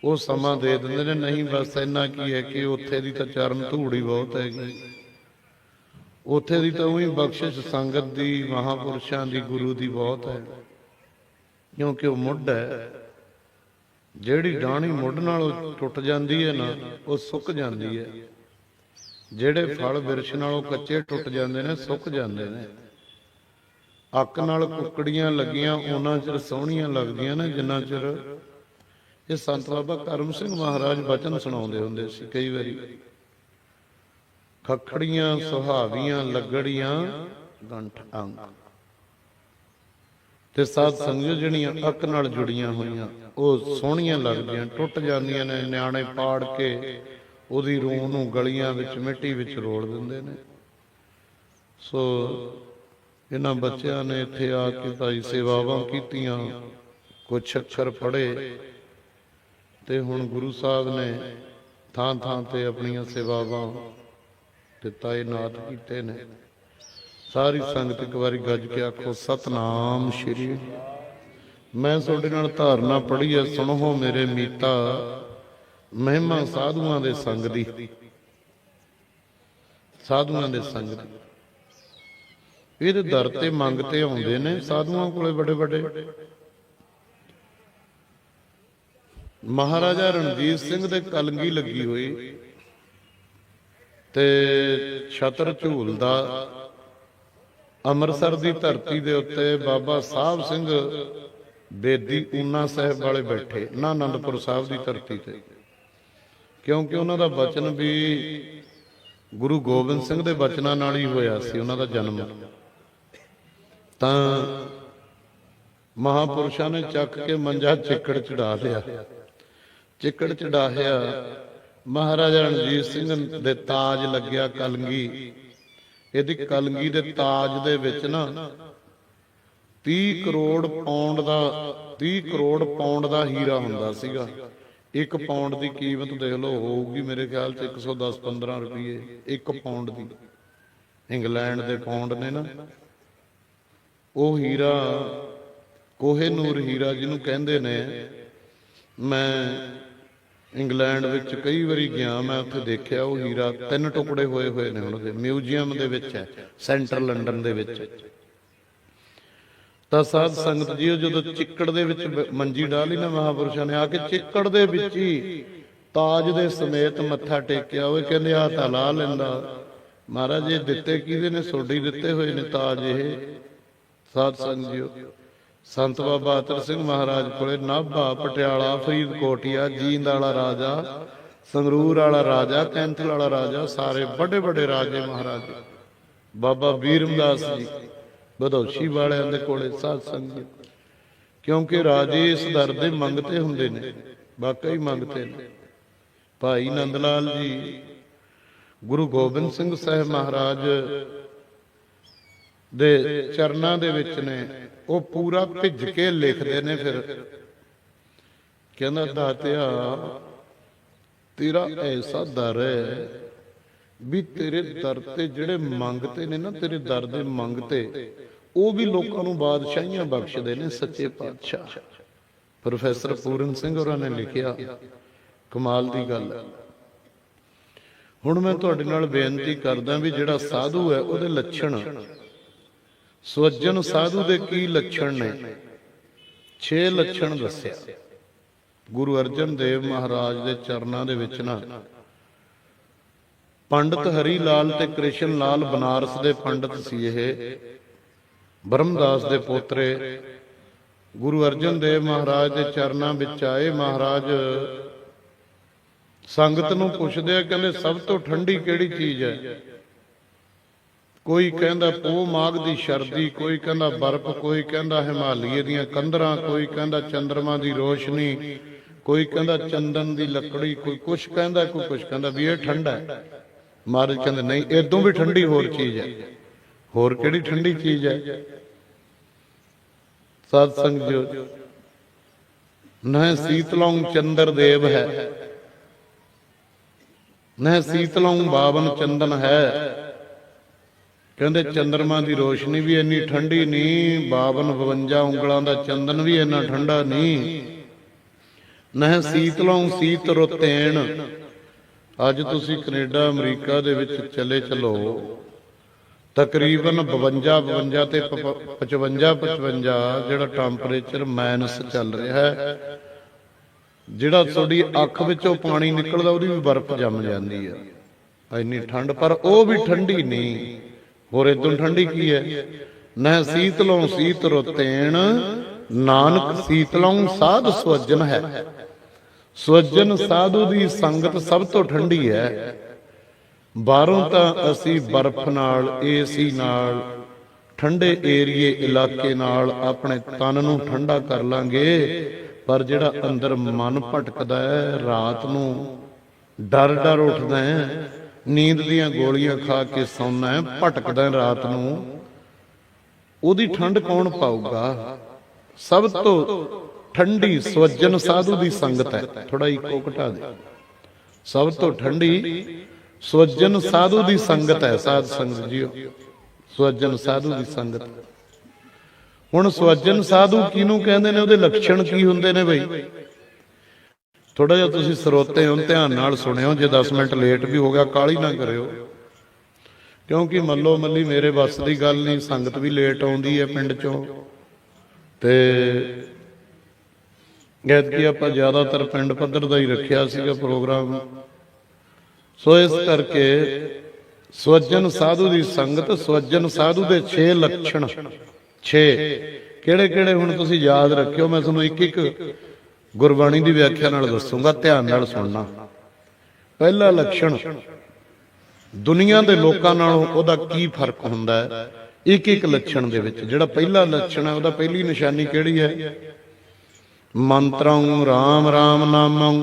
ਉਹ ਸਮਾਂ ਦੇ ਦਿੰਦੇ ਨੇ। ਨਹੀਂ ਬਸ ਇੰਨਾ ਕੀ ਹੈ ਕਿ ਉੱਥੇ ਦੀ ਤਾਂ ਚਰਨ ਧੂੜੀ ਬਹੁਤ ਹੈਗੀ, ਉੱਥੇ ਦੀ ਤਾਂ ਉਹੀ ਬਖਸ਼ਿਸ਼ ਸੰਗਤ ਦੀ, ਮਹਾਂਪੁਰਸ਼ਾਂ ਦੀ, ਗੁਰੂ ਦੀ ਬਹੁਤ ਹੈ। ਕਿਉਂਕਿ ਉਹ ਮੁੱਢ ਹੈ, ਜਿਹੜੀ ਡਾਹਣੀ ਮੁੱਢ ਨਾਲ ਟੁੱਟ ਜਾਂਦੀ ਹੈ ਨਾ, ਉਹ ਸੁੱਕ ਜਾਂਦੀ ਹੈ। ਜਿਹੜੇ ਫਲ ਬਿਰਛ ਨਾਲੋਂ ਕੱਚੇ ਟੁੱਟ ਜਾਂਦੇ ਨੇ, ਸੁੱਕ ਜਾਂਦੇ ਨੇ। ਅੱਕ ਨਾਲ ਕੁੱਕੜੀਆਂ ਲੱਗੀਆਂ ਉਹਨਾਂ ਚਿਰ ਸੋਹਣੀਆਂ ਲੱਗਦੀਆਂ ਨੇ ਜਿੰਨਾ ਚਿਰ। ਇਹ ਸੰਤ ਬਾਬਾ ਕਰਮ ਸਿੰਘ ਮਹਾਰਾਜ ਬਚਨ ਸੁਣਾਉਂਦੇ ਹੁੰਦੇ ਸੀ ਕਈ ਵਾਰੀ। ਖੱਖੜੀਆਂ ਸੁਹਾਵੀਆਂ ਲੱਗੜੀਆਂ ਗੰਠ ਅੰਗ। ਤੇ ਸਾਧ ਸੰਗਤ ਜਿਹੜੀਆਂ ਅੱਕ ਨਾਲ ਜੁੜੀਆਂ ਹੋਈਆਂ, ਉਹ ਸੋਹਣੀਆਂ ਲੱਗਦੀਆਂ, ਟੁੱਟ ਜਾਂਦੀਆਂ ਨੇ। ਨਿਆਣੇ ਪਾੜ ਕੇ ਉਹਦੀ ਰੂਹ ਨੂੰ ਗਲੀਆਂ ਵਿੱਚ ਮਿੱਟੀ ਵਿੱਚ ਰੋੜ ਦਿੰਦੇ ਨੇ। ਸੋ ਇਹਨਾਂ ਬੱਚਿਆਂ ਨੇ ਇੱਥੇ ਆ ਕੇ ਭਾਈ ਸੇਵਾਵਾਂ ਕੀਤੀਆਂ, ਕੁਛ ਅੱਖਰ ਪੜ੍ਹੇ, ਤੇ ਹੁਣ ਗੁਰੂ ਸਾਹਿਬ ਨੇ ਥਾਂ ਥਾਂ ਤੇ ਆਪਣੀਆਂ ਸੇਵਾਵਾਂ ਤੇ ਤਾਇਨਾਤ ਕੀਤੇ ਨੇ। ਸਾਰੀ ਸੰਗਤ ਇੱਕ ਵਾਰੀ ਗੱਜ ਕੇ ਆਖੋ ਸਤਨਾਮ ਸ਼੍ਰੀ। ਮੈਂ ਤੁਹਾਡੇ ਨਾਲ ਧਾਰਨਾ ਪੜ੍ਹੀ ਹੈ, ਸੁਣੋ ਮੇਰੇ ਮੀਤਾ, ਮਹਿਮਾ ਸਾਧੂਆਂ ਦੇ ਸੰਗ ਦੀ। ਸਾਧੂਆਂ ਦੇ ਸੰਗ ਦੀ ਇਹਦੇ ਦਰ ਤੇ ਮੰਗ ਤੇ ਆਉਂਦੇ ਨੇ ਸਾਧੂਆਂ ਕੋਲੇ ਵੱਡੇ ਵੱਡੇ। ਮਹਾਰਾਜਾ ਰਣਜੀਤ ਸਿੰਘ ਦੇ ਕਲਗੀ ਲੱਗੀ ਹੋਈ ਤੇ ਛਤਰ ਝੂਲਦਾ ਅੰਮ੍ਰਿਤਸਰ ਦੀ ਧਰਤੀ ਦੇ ਉੱਤੇ ਬਾਬਾ ਸਾਹਿਬ ਸਿੰਘ ਬੇਦੀ ਊਨਾ ਸਾਹਿਬ ਵਾਲੇ ਬੈਠੇ ਨਾ, ਆਨੰਦਪੁਰ ਸਾਹਿਬ ਦੀ ਧਰਤੀ ਤੇ। ਕਿਉਂਕਿ ਉਹਨਾਂ ਦਾ ਬਚਨ ਵੀ ਗੁਰੂ ਗੋਬਿੰਦ ਸਿੰਘ ਦੇ ਬਚਨਾਂ ਨਾਲ ਹੀ ਹੋਇਆ ਸੀ, ਉਹਨਾਂ ਦਾ ਜਨਮ। ਤਾਂ ਮਹਾਂਪੁਰਸ਼ਾਂ ਨੇ ਚੱਕ ਕੇ ਮੰਜਾ ਚਿੱਕੜ ਚੜਾ ਲਿਆ। ਚਿੱਕੜ ਚੜਾਹਿਆ ਮਹਾਰਾਜਾ ਰਣਜੀਤ ਸਿੰਘ ਦੇ ਤਾਜ ਲੱਗਿਆ ਕਲਗੀ। ਇਹਦੀ ਕਲਗੀ ਦੇ ਤਾਜ ਦੇ ਵਿੱਚ ਨਾ 30 ਕਰੋੜ ਪਾਉਂਡ ਦਾ ਹੀਰਾ ਹੁੰਦਾ ਸੀਗਾ। 1 ਪਾਉਂਡ ਦੀ ਕੀਮਤ ਦੇਖ ਲਓ, ਹੋਊਗੀ ਮੇਰੇ ਖਿਆਲ ਚ 110-15 ਰੁਪਏ 1 ਪਾਉਂਡ ਦੀ। ਇੰਗਲੈਂਡ ਦੇ ਪਾਉਂਡ ਨੇ ਨਾ, ਉਹ ਹੀਰਾ ਕੋਹੇ ਨੂਰ ਹੀਰਾ ਜਿਹਨੂੰ ਕਹਿੰਦੇ ਨੇ। ਮੈਂ ਇੰਗਲੈਂਡ ਵਿੱਚ ਕਈ ਵਾਰੀ ਗਿਆ, ਮੈਂ ਉੱਥੇ ਦੇਖਿਆ ਉਹ ਹੀਰਾ 3 ਟੁਕੜੇ ਹੋਏ ਹੋਏ ਨੇ। ਹੁਣ ਉਹਦੇ ਮਿਊਜ਼ੀਅਮ ਦੇ ਵਿੱਚ ਹੈ, ਸੈਂਟਰਲ ਲੰਡਨ ਦੇ ਵਿੱਚ। ਤਾਂ ਸਾਧ ਸੰਗਤ ਜੀ ਜਦੋਂ ਚਿੱਕੜ ਦੇ ਵਿੱਚ ਮੰਜੀ ਡਾਲੀ ਨਾ, ਮਹਾਂਪੁਰਸ਼ਾਂ ਨੇ ਆ ਕੇ ਚਿੱਕੜ ਦੇ ਵਿੱਚ ਹੀ ਤਾਜ ਦੇ ਸਮੇਤ ਮੱਥਾ ਟੇਕਿਆ। ਉਹ ਕਹਿੰਦੇ ਆ ਤਾਂ ਲਾ ਲੈਂਦਾ। ਮਹਾਰਾਜ ਇਹ ਦਿੱਤੇ ਕਿਹਦੇ ਨੇ? ਸੋਢੀ ਦਿੱਤੇ ਹੋਏ ਨੇ ਤਾਜ ਇਹ। ਸਾਧ ਸੰਗ ਜੀਓ, ਸੰਤ ਬਾਬਾ ਅਤਰ ਸਿੰਘ ਮਹਾਰਾਜ ਕੋਲੇ ਨਾਭਾ, ਪਟਿਆਲਾ, ਫਰੀਦਕੋਟੀਆ, ਜੀਂਦ ਵਾਲਾ ਰਾਜਾ, ਸੰਗਰੂਰ ਵਾਲਾ ਰਾਜਾ, ਕੈਂਥਲ ਵਾਲਾ ਰਾਜਾ, ਸਾਰੇ ਵੱਡੇ ਵੱਡੇ ਰਾਜੇ ਮਹਾਰਾਜ। ਬਾਬਾ ਵੀਰਮਦਾਸ ਜੀ ਬਧੌਸ਼ੀ ਵਾਲਿਆਂ ਦੇ ਕੋਲੇ ਸਾਧ ਸੰਗ ਜੀ, ਕਿਉਂਕਿ ਰਾਜੇ ਇਸ ਦਰ ਦੇ ਮੰਗਤੇ ਹੁੰਦੇ ਨੇ, ਵਾਕਈ ਮੰਗਤੇ ਨੇ। ਭਾਈ ਨੰਦ ਲਾਲ ਜੀ ਗੁਰੂ ਗੋਬਿੰਦ ਸਿੰਘ ਸਾਹਿਬ ਮਹਾਰਾਜ ਦੇ ਚਰਨਾਂ ਦੇ ਵਿੱਚ ਨੇ, ਉਹ ਪੂਰਾ ਭਿੱਜ ਕੇ ਲਿਖਦੇ ਨੇ। ਫਿਰ ਕਹਿੰਦਾ ਦਾਤਿਆ ਤੇਰਾ ਐਸਾ ਦਰ ਹੈ ਵੀ ਤੇਰੇ ਦਰ ਤੇ ਜਿਹੜੇ ਮੰਗਤੇ ਨੇ ਨਾ, ਤੇਰੇ ਦਰ ਦੇ ਮੰਗਤੇ, ਉਹ ਵੀ ਲੋਕਾਂ ਨੂੰ ਬਾਦਸ਼ਾਹੀਆਂ ਬਖਸ਼ਦੇ ਨੇ। ਸੱਚੇ ਪਾਤਸ਼ਾਹ ਪ੍ਰੋਫੈਸਰ ਪੂਰਨ ਸਿੰਘ ਹੋਰਾਂ ਨੇ ਲਿਖਿਆ, ਕਮਾਲ ਦੀ ਗੱਲ ਹੈ। ਹੁਣ ਮੈਂ ਤੁਹਾਡੇ ਨਾਲ ਬੇਨਤੀ ਕਰਦਾ ਵੀ ਜਿਹੜਾ ਸਾਧੂ ਹੈ ਉਹਦੇ ਲੱਛਣ, ਸਵੱਜਨ ਸਾਧੂ ਦੇ ਕੀ ਲੱਛਣ ਨੇ? 6 ਲੱਛਣ ਦੱਸਿਆ ਗੁਰੂ ਅਰਜਨ ਦੇਵ ਮਹਾਰਾਜ ਦੇ ਚਰਨਾਂ ਦੇ ਵਿੱਚ ਨਾ। ਪੰਡਤ ਹਰੀ ਲਾਲ ਤੇ ਕ੍ਰਿਸ਼ਨ ਲਾਲ ਬਨਾਰਸ ਦੇ ਪੰਡਤ ਸੀ ਇਹ, ਬ੍ਰਹਮਦਾਸ ਦੇ ਪੋਤਰੇ। ਗੁਰੂ ਅਰਜਨ ਦੇਵ ਮਹਾਰਾਜ ਦੇ ਚਰਨਾਂ ਵਿੱਚ ਆਏ। ਮਹਾਰਾਜ ਸੰਗਤ ਨੂੰ ਪੁੱਛਦੇ ਆ, ਕਹਿੰਦੇ ਸਭ ਤੋਂ ਠੰਡੀ ਕਿਹੜੀ ਚੀਜ਼ ਹੈ? ਕੋਈ ਕਹਿੰਦਾ ਪੋਹ ਮਾਘ ਦੀ ਸ਼ਰਦੀ, ਕੋਈ ਕਹਿੰਦਾ ਬਰਫ਼, ਕੋਈ ਕਹਿੰਦਾ ਹਿਮਾਲੀਏ ਦੀਆਂ ਕੰਧਰਾਂ, ਕੋਈ ਕਹਿੰਦਾ ਚੰਦਰਮਾ ਦੀ ਰੋਸ਼ਨੀ, ਕੋਈ ਕਹਿੰਦਾ ਚੰਦਨ ਦੀ ਲੱਕੜੀ, ਕੋਈ ਕੁਛ ਕਹਿੰਦਾ, ਕੋਈ ਕੁਛ ਕਹਿੰਦਾ ਵੀ ਇਹ ਠੰਡਾ ਹੈ। ਮਹਾਰਾਜ ਕਹਿੰਦੇ ਨਹੀਂ, ਇਦੋਂ ਵੀ ਠੰਡੀ ਹੋਰ ਚੀਜ਼ ਹੈ। ਹੋਰ ਕਿਹੜੀ ਠੰਡੀ ਚੀਜ਼ ਹੈ? ਸਾਧ ਸੰਗ ਜੋ ਨਹਿ ਸੀਤਲੰ ਚੰਦਰ ਦੇਵ ਹੈ, ਨਹਿ ਸੀਤਲੰ ਬਾਵਨ ਚੰਦਨ ਹੈ। ਕਹਿੰਦੇ ਚੰਦਰਮਾ ਦੀ ਰੋਸ਼ਨੀ ਵੀ ਇੰਨੀ ਠੰਡੀ ਨਹੀਂ, 52 ਉਂਗਲਾਂ ਦਾ ਚੰਦਨ ਵੀ ਇੰਨਾ ਠੰਡਾ ਨਹੀਂ। ਨਹਿ ਸੀਤਲੰ ਸੀਤ ਰੁਤੇਣ। ਅੱਜ ਤੁਸੀਂ ਕੈਨੇਡਾ ਅਮਰੀਕਾ ਦੇ ਵਿੱਚ ਚਲੋ, ਤਕਰੀਬਨ 52 ਤੇ 55 ਜਿਹੜਾ ਟੈਂਪਰੇਚਰ ਮਾਈਨਸ ਚੱਲ ਰਿਹਾ ਹੈ। ਜਿਹੜਾ ਤੁਹਾਡੀ ਅੱਖ ਵਿੱਚੋਂ ਪਾਣੀ ਨਿਕਲਦਾ ਉਹਦੀ ਵੀ ਬਰਫ਼ ਜੰਮ ਜਾਂਦੀ ਹੈ, ਇੰਨੀ ਠੰਡ। ਪਰ ਉਹ ਵੀ ਠੰਡੀ ਨਹੀਂ। ਹੋਰ ਇਦੋਂ ਠੰਡੀ ਕੀ ਹੈ? ਨਹਿ ਸੀਤਲੋਂ ਸੀਤ ਰੁਤੇਣ, ਨਾਨਕ ਸੀਤਲੋਂ ਸਾਧ ਸਵੱਜਨ ਹੈ। ਸਵੱਜਨ ਸਾਧੂ ਦੀ ਸੰਗਤ ਸਭ ਤੋਂ ਠੰਡੀ ਹੈ। ਬਾਹਰੋਂ ਤਾਂ ਅਸੀਂ ਬਰਫ਼ ਨਾਲ, ਏਸੀ ਨਾਲ, ਠੰਡੇ ਏਰੀਏ ਇਲਾਕੇ ਨਾਲ ਆਪਣੇ ਤਨ ਨੂੰ ਠੰਡਾ ਕਰ ਲਾਂਗੇ, ਪਰ ਜਿਹੜਾ ਅੰਦਰ ਮਨ ਭਟਕਦਾ ਹੈ, ਰਾਤ ਨੂੰ ਡਰ ਡਰ ਉੱਠਦਾ ਹੈ, ਨੀਂਦ ਦੀਆਂ ਗੋਲੀਆਂ ਖਾ ਕੇ ਸੌਂਦਾ ਹੈ, ਭਟਕਦਾ ਹੈ ਰਾਤ ਨੂੰ, ਉਹਦੀ ਠੰਡ ਕੌਣ ਪਾਊਗਾ? ਸਭ ਤੋਂ ਠੰਡੀ ਸਵੱਜਨ ਸਾਧੂ ਦੀ ਸੰਗਤ ਹੈ। ਥੋੜਾ ਇੱਕੋ ਘਟਾ ਦੇ। ਸਭ ਤੋਂ ਠੰਡੀ ਸਵੱਜਨ ਸਾਧੂ ਦੀ ਸੰਗਤ ਹੈ। ਸਾਧ ਸੰਗਤ ਜੀਓ, ਸਵੱਜਨ ਸਾਧੂ ਦੀ ਸੰਗਤ। ਹੁਣ ਸਵੱਜਨ ਸਾਧੂ ਕਿਹਨੂੰ ਕਹਿੰਦੇ ਨੇ? ਉਹਦੇ ਲੱਛਣ ਕੀ ਹੁੰਦੇ ਨੇ ਬਈ? ਥੋੜਾ ਜਿਹਾ ਤੁਸੀਂ ਸਰੋਤੇ ਹੋ, ਧਿਆਨ ਨਾਲ ਸੁਣਿਓ। ਜੇ 10 ਮਿੰਟ ਲੇਟ ਵੀ ਹੋ ਗਿਆ, ਕਾਹਲੀ ਨਾ ਕਰਿਓ, ਕਿਉਂਕਿ ਮੱਲੋ ਮੱਲੀ ਮੇਰੇ ਵੱਸ ਦੀ ਗੱਲ ਨਹੀਂ। ਸੰਗਤ ਵੀ ਲੇਟ ਆਉਂਦੀ ਹੈ ਪਿੰਡ ਚੋਂ, ਤੇ ਐਤਕੀ ਆਪਾਂ ਜ਼ਿਆਦਾਤਰ ਪਿੰਡ ਪੱਧਰ ਦਾ ਹੀ ਰੱਖਿਆ ਸੀਗਾ ਪ੍ਰੋਗਰਾਮ। ਸੋ ਇਸ ਕਰਕੇ ਸਵੱਜਨ ਸਾਧੂ ਦੀ ਸੰਗਤ, ਸਵੱਜਨ ਸਾਧੂ ਦੇ 6 ਲੱਛਣ। 6 ਕਿਹੜੇ ਕਿਹੜੇ? ਹੁਣ ਤੁਸੀਂ ਯਾਦ ਰੱਖਿਓ, ਮੈਂ ਤੁਹਾਨੂੰ ਇੱਕ ਇੱਕ ਗੁਰਬਾਣੀ ਦੀ ਵਿਆਖਿਆ ਨਾਲ ਦੱਸੂਗਾ, ਧਿਆਨ ਨਾਲ ਸੁਣਨਾ। ਪਹਿਲਾ ਲੱਛਣ, ਦੁਨੀਆ ਦੇ ਲੋਕਾਂ ਨਾਲੋਂ ਉਹਦਾ ਕੀ ਫਰਕ ਹੁੰਦਾ ਹੈ? ਇੱਕ ਇੱਕ ਲੱਛਣ ਦੇ ਵਿੱਚ ਜਿਹੜਾ ਪਹਿਲਾ ਲੱਛਣ ਹੈ, ਉਹਦਾ ਪਹਿਲੀ ਨਿਸ਼ਾਨੀ ਕਿਹੜੀ ਹੈ? ਮੰਤਰੰ ਰਾਮ ਰਾਮ ਨਾਮੰ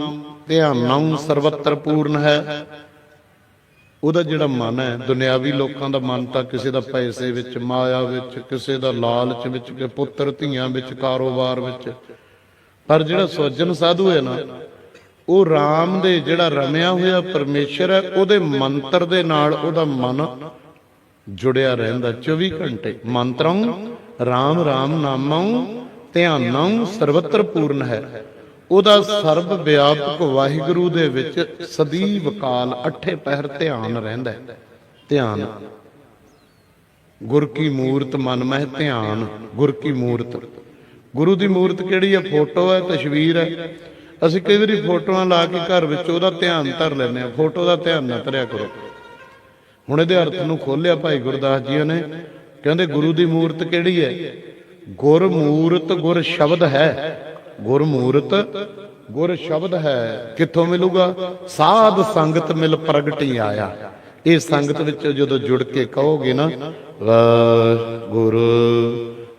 ਧਿਆਨੰ ਸਰਵਤਰ ਪੂਰਨ ਹੈ। ਉਹਦਾ ਜਿਹੜਾ ਮਨ ਹੈ, ਦੁਨਿਆਵੀ ਲੋਕਾਂ ਦਾ ਮਨ ਤਾਂ ਕਿਸੇ ਦਾ ਪੈਸੇ ਵਿੱਚ, ਮਾਇਆ ਵਿੱਚ, ਕਿਸੇ ਦਾ ਲਾਲਚ ਵਿੱਚ, ਪੁੱਤਰ ਧੀਆਂ ਵਿੱਚ, ਕਾਰੋਬਾਰ ਵਿੱਚ। ਪਰ ਜਿਹੜਾ ਸਵੱਜਨ ਸਾਧੂ ਹੈ ਨਾ, ਉਹ ਰਾਮ ਦੇ ਜਿਹੜਾ ਰਮਿਆ ਹੋਇਆ ਪਰਮੇਸ਼ਰ ਹੈ, ਉਹਦੇ ਮੰਤਰ ਦੇ ਨਾਲ ਉਹਦਾ ਮਨ ਜੁੜਿਆ ਰਹਿੰਦਾ 24 ਘੰਟੇ। ਮੰਤਰੰ ਰਾਮ ਰਾਮ ਨਾਮੰ ਧਿਆਨੰ ਸਰਵਤਰ ਪੂਰਨ ਹੈ। ਉਹਦਾ ਸਰਬ ਵਿਆਪਕ ਵਾਹਿਗੁਰੂ ਦੇ ਵਿੱਚ ਸਦੀਵ ਕਾਲ 8 ਪਹਿਰ ਧਿਆਨ ਰਹਿੰਦਾ ਹੈ। ਧਿਆਨ, ਗੁਰ ਕੀ ਮੂਰਤ ਮਨ ਮਹਿ ਧਿਆਨ। ਗੁਰ ਕੀ ਮੂਰਤ, ਗੁਰੂ ਦੀ ਮੂਰਤ ਕਿਹੜੀ ਹੈ? ਫੋਟੋ ਹੈ, ਤਸਵੀਰ ਹੈ। ਅਸੀਂ ਕਈ ਵਾਰੀ ਫੋਟੋਆਂ ਲਾ ਕੇ ਘਰ ਵਿੱਚ ਉਹਦਾ ਧਿਆਨ ਧਰ ਲੈਂਦੇ ਹਾਂ। ਫੋਟੋ ਦਾ ਧਿਆਨ ਨਾ ਧਰਿਆ ਕਰੋ। ਹੁਣ ਇਹਦੇ ਅਰਥ ਨੂੰ ਖੋਲਿਆ ਭਾਈ ਗੁਰਦਾਸ ਜੀ ਨੇ, ਕਹਿੰਦੇ ਗੁਰੂ ਦੀ ਮੂਰਤ ਕਿਹੜੀ ਹੈ? ਗੁਰਮੂਰਤ ਗੁਰ ਸ਼ਬਦ ਹੈ। ਗੁਰਮੂਰਤ ਗੁਰ ਸ਼ਬਦ ਹੈ। ਕਿੱਥੋਂ ਮਿਲੂਗਾ? ਸਾਧ ਸੰਗਤ ਮਿਲ ਪ੍ਰਗਟੀ ਆਇਆ। ਇਹ ਸੰਗਤ ਵਿੱਚ ਜਦੋਂ ਜੁੜ ਕੇ ਕਹੋਗੇ ਨਾ, ਵਾਹਿਗੁਰੂ